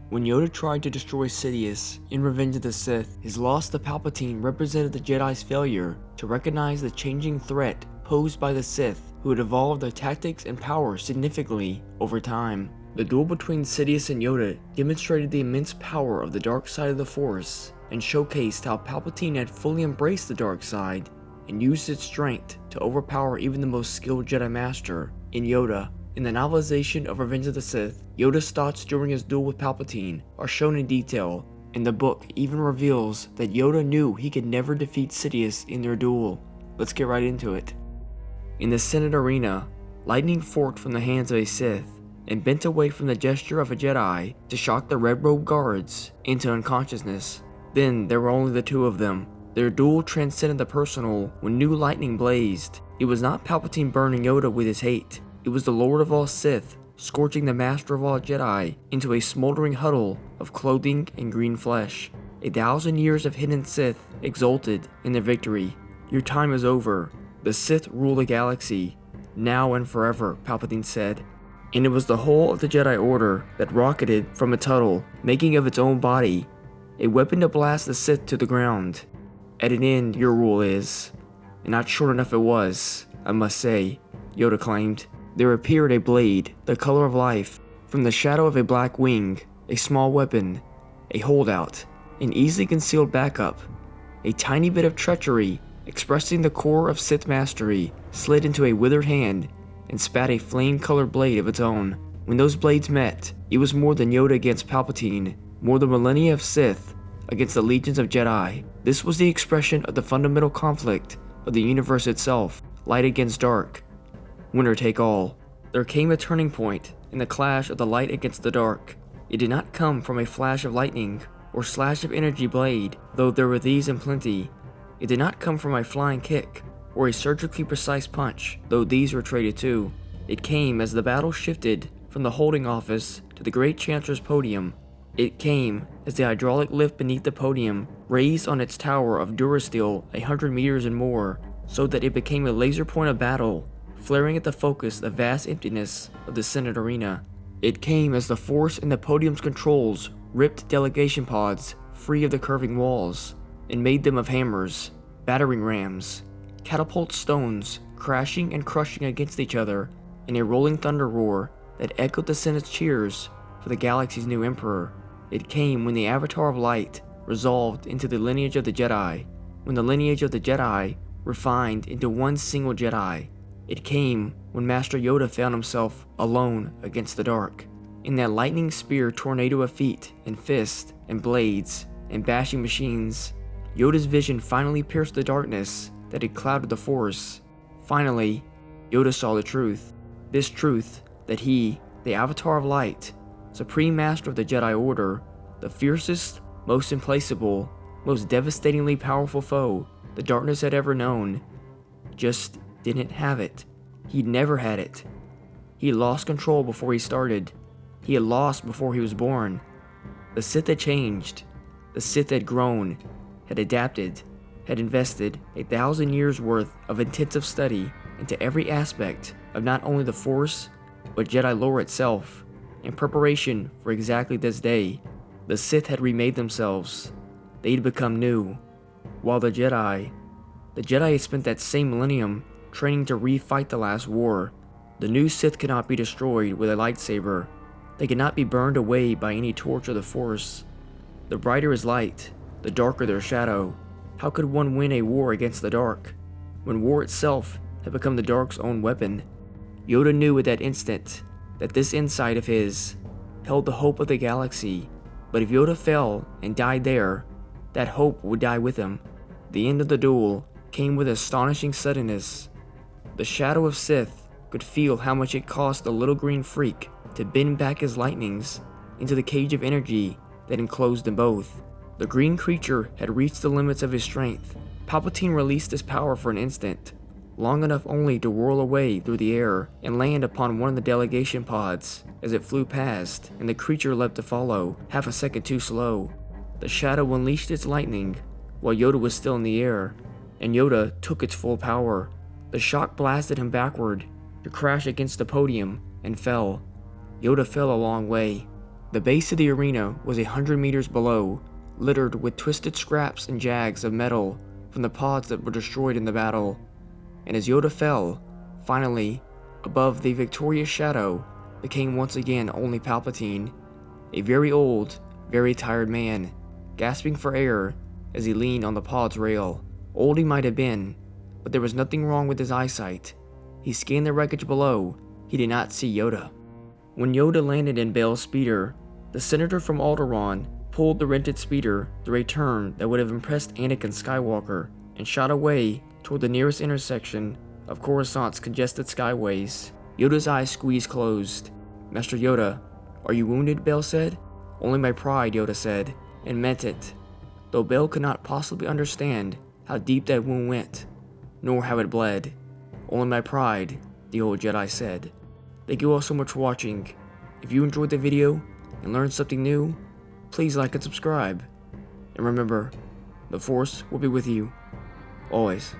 When Yoda tried to destroy Sidious in Revenge of the Sith, his loss to Palpatine represented the Jedi's failure to recognize the changing threat posed by the Sith, who had evolved their tactics and power significantly over time. The duel between Sidious and Yoda demonstrated the immense power of the dark side of the Force and showcased how Palpatine had fully embraced the dark side and used its strength to overpower even the most skilled Jedi Master in Yoda. In the novelization of Revenge of the Sith, Yoda's thoughts during his duel with Palpatine are shown in detail, and the book even reveals that Yoda knew he could never defeat Sidious in their duel. Let's get right into it. In the Senate arena, lightning forked from the hands of a Sith and bent away from the gesture of a Jedi to shock the red-robed guards into unconsciousness. Then there were only the two of them. Their duel transcended the personal when new lightning blazed. It was not Palpatine burning Yoda with his hate. It was the Lord of all Sith, scorching the Master of all Jedi into a smoldering huddle of clothing and green flesh. 1,000 years of hidden Sith exulted in their victory. Your time is over. The Sith rule the galaxy, now and forever, Palpatine said. And it was the whole of the Jedi Order that rocketed from its huddle, making of its own body a weapon to blast the Sith to the ground. At an end, your rule is. And not short enough it was, I must say, Yoda claimed. There appeared a blade, the color of life, from the shadow of a black wing, a small weapon, a holdout, an easily concealed backup. A tiny bit of treachery, expressing the core of Sith mastery, slid into a withered hand and spat a flame-colored blade of its own. When those blades met, it was more than Yoda against Palpatine, more than millennia of Sith against the legions of Jedi. This was the expression of the fundamental conflict of the universe itself, light against dark. Winner take all. There came a turning point in the clash of the light against the dark. It did not come from a flash of lightning or slash of energy blade, though there were these in plenty. It did not come from a flying kick or a surgically precise punch, though these were traded too. It came as the battle shifted from the holding office to the great Chancellor's podium. It came as the hydraulic lift beneath the podium raised on its tower of Durasteel 100 meters and more, so that it became a laser point of battle, flaring at the focus the vast emptiness of the Senate arena. It came as the Force in the podium's controls ripped delegation pods free of the curving walls and made them of hammers, battering rams, catapult stones crashing and crushing against each other in a rolling thunder roar that echoed the Senate's cheers for the galaxy's new emperor. It came when the Avatar of Light resolved into the lineage of the Jedi, when the lineage of the Jedi refined into one single Jedi. It came when Master Yoda found himself alone against the dark. In that lightning spear tornado of feet and fists and blades and bashing machines, Yoda's vision finally pierced the darkness that had clouded the Force. Finally, Yoda saw the truth. This truth that he, the Avatar of Light, Supreme Master of the Jedi Order, the fiercest, most implacable, most devastatingly powerful foe the darkness had ever known, just didn't have it. He'd never had it. He had lost control before he started. He had lost before he was born. The Sith had changed. The Sith had grown, had adapted, had invested 1,000 years worth of intensive study into every aspect of not only the Force, but Jedi lore itself, in preparation for exactly this day. The Sith had remade themselves. They had become new. While the Jedi had spent that same millennium training to refight the last war. The new Sith could not be destroyed with a lightsaber. They could not be burned away by any torch of the Force. The brighter is light, the darker their shadow. How could one win a war against the dark, when war itself had become the dark's own weapon? Yoda knew at that instant that this insight of his held the hope of the galaxy, but if Yoda fell and died there, that hope would die with him. The end of the duel came with astonishing suddenness. The shadow of Sith could feel how much it cost the little green freak to bend back his lightnings into the cage of energy that enclosed them both. The green creature had reached the limits of his strength. Palpatine released his power for an instant, long enough only to whirl away through the air and land upon one of the delegation pods as it flew past, and the creature leapt to follow, half a second too slow. The shadow unleashed its lightning while Yoda was still in the air, and Yoda took its full power. The shock blasted him backward to crash against the podium and fell. Yoda fell a long way. The base of the arena was 100 meters below, littered with twisted scraps and jags of metal from the pods that were destroyed in the battle. And as Yoda fell, finally, above the victorious shadow, became once again only Palpatine, a very old, very tired man, gasping for air as he leaned on the pod's rail. Old he might have been, but there was nothing wrong with his eyesight. He scanned the wreckage below. He did not see Yoda. When Yoda landed in Bail's speeder, the senator from Alderaan pulled the rented speeder through a turn that would have impressed Anakin Skywalker and shot away toward the nearest intersection of Coruscant's congested skyways. Yoda's eyes squeezed closed. "Master Yoda, are you wounded?" Bail said. "Only my pride," Yoda said, and meant it, though Bail could not possibly understand how deep that wound went, nor how it bled. "Only my pride," the old Jedi said. Thank you all so much for watching. If you enjoyed the video and learned something new, please like and subscribe. And remember, the Force will be with you, always.